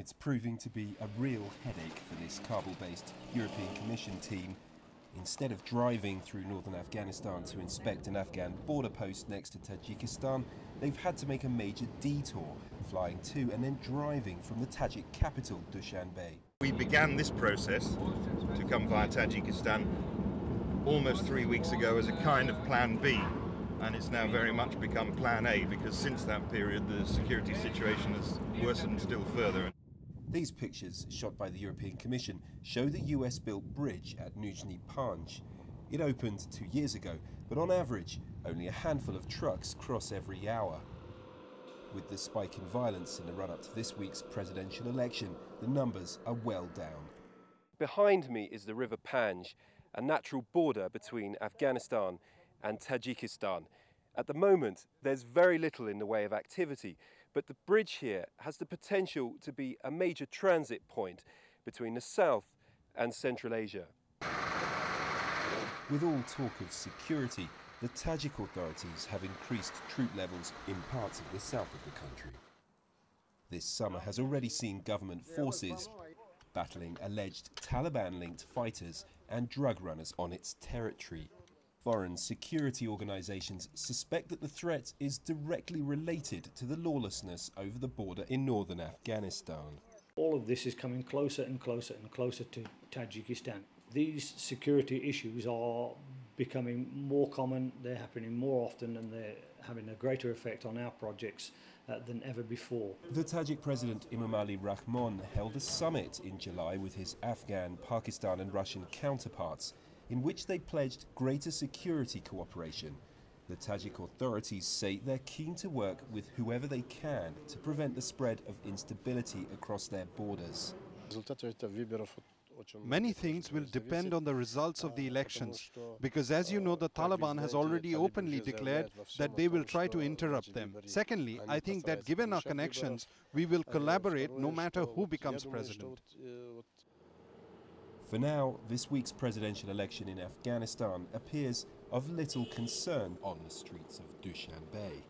It's proving to be a real headache for this Kabul-based European Commission team. Instead of driving through northern Afghanistan to inspect an Afghan border post next to Tajikistan, they've had to make a major detour, flying to and then driving from the Tajik capital, Dushanbe. We began this process to come via Tajikistan almost 3 weeks ago as a kind of plan B, and it's now very much become plan A, because since that period the security situation has worsened still further. These pictures, shot by the European Commission, show the US-built bridge at Nujni Panj. It opened 2 years ago, but on average, only a handful of trucks cross every hour. With the spike in violence in the run-up to this week's presidential election, the numbers are well down. Behind me is the River Panj, a natural border between Afghanistan and Tajikistan. At the moment, there's very little in the way of activity, but the bridge here has the potential to be a major transit point between the South and Central Asia. With all talk of security, the Tajik authorities have increased troop levels in parts of the south of the country. This summer has already seen government forces battling alleged Taliban-linked fighters and drug runners on its territory. Foreign security organisations suspect that the threat is directly related to the lawlessness over the border in northern Afghanistan. All of this is coming closer and closer and closer to Tajikistan. These security issues are becoming more common, they're happening more often, and they're having a greater effect on our projects than ever before. The Tajik President Emomali Rahmon held a summit in July with his Afghan, Pakistan and Russian counterparts, in which they pledged greater security cooperation. The Tajik authorities say they're keen to work with whoever they can to prevent the spread of instability across their borders. Many things will depend on the results of the elections, because as you know, the Taliban has already openly declared that they will try to interrupt them. Secondly, I think that given our connections, we will collaborate no matter who becomes president. For now, this week's presidential election in Afghanistan appears of little concern on the streets of Dushanbe.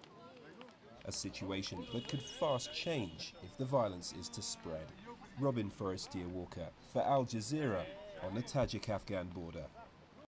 A situation that could fast change if the violence is to spread. Forestier-Walker for Al Jazeera on the Tajik-Afghan border.